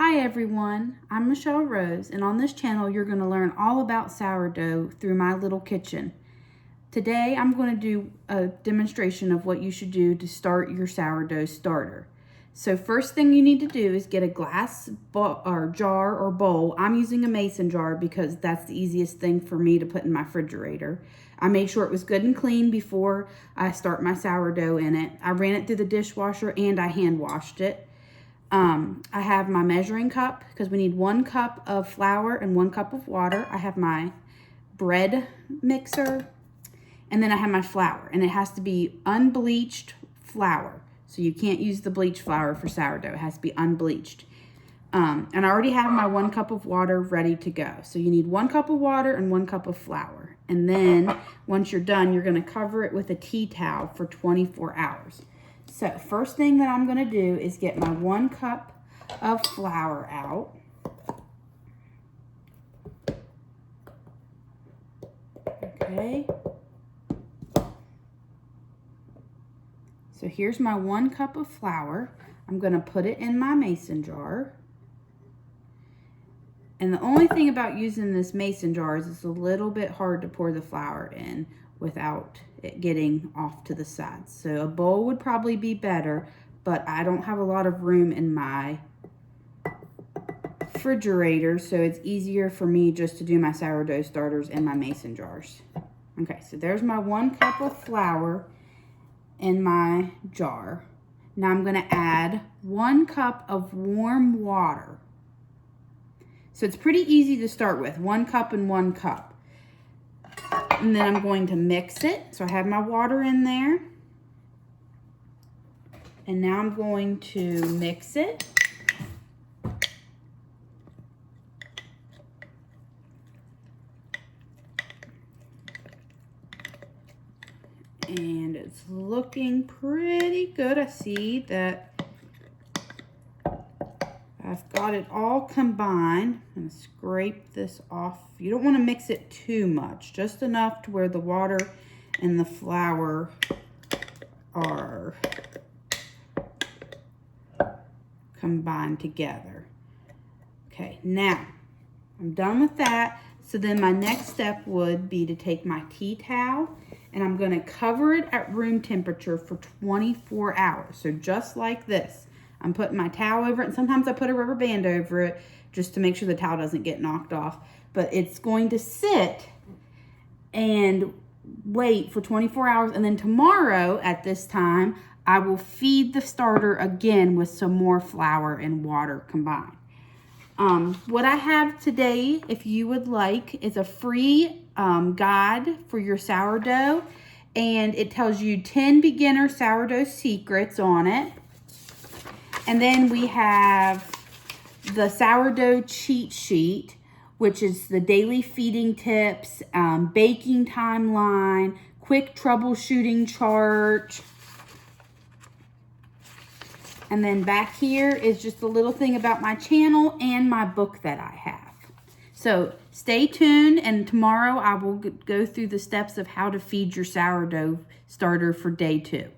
Hi everyone, I'm Michelle Rose, and on this channel you're going to learn all about sourdough through my little kitchen. Today I'm going to do a demonstration of what you should do to start your sourdough starter. So first thing you need to do is get a glass jar or bowl. I'm using a mason jar because that's the easiest thing for me to put in my refrigerator. I made sure it was good and clean before I start my sourdough in it. I ran it through the dishwasher and I hand washed it. I have my measuring cup because we need 1 cup of flour and 1 cup of water. I have my bread mixer, and then I have my flour, and it has to be unbleached flour. So you can't use the bleached flour for sourdough. It has to be unbleached. And I already have my 1 cup of water ready to go. So you need 1 cup of water and 1 cup of flour. And then once you're done, you're going to cover it with a tea towel for 24 hours. So first thing that I'm going to do is get my 1 cup of flour out. Okay. So here's my 1 cup of flour. I'm going to put it in my mason jar. And the only thing about using this mason jar is it's a little bit hard to pour the flour in without it getting off to the sides. So a bowl would probably be better, but I don't have a lot of room in my refrigerator, so it's easier for me just to do my sourdough starters in my mason jars. Okay, so there's my 1 cup of flour in my jar. Now I'm going to add 1 cup of warm water. So it's pretty easy to start with, 1 cup and 1 cup. And then I'm going to mix it. So I have my water in there. And now I'm going to mix it. And it's looking pretty good. I see that I've got it all combined. I'm going to scrape this off. You don't want to mix it too much, just enough to where the water and the flour are combined together. Okay, now I'm done with that. So then my next step would be to take my tea towel and I'm going to cover it at room temperature for 24 hours. So just like this. I'm putting my towel over it, and sometimes I put a rubber band over it just to make sure the towel doesn't get knocked off. But it's going to sit and wait for 24 hours, and then tomorrow at this time, I will feed the starter again with some more flour and water combined. What I have today, if you would like, is a free guide for your sourdough, and it tells you 10 beginner sourdough secrets on it. And then we have the sourdough cheat sheet, which is the daily feeding tips, baking timeline, quick troubleshooting chart. And then back here is just a little thing about my channel and my book that I have. So stay tuned, and tomorrow I will go through the steps of how to feed your sourdough starter for day 2.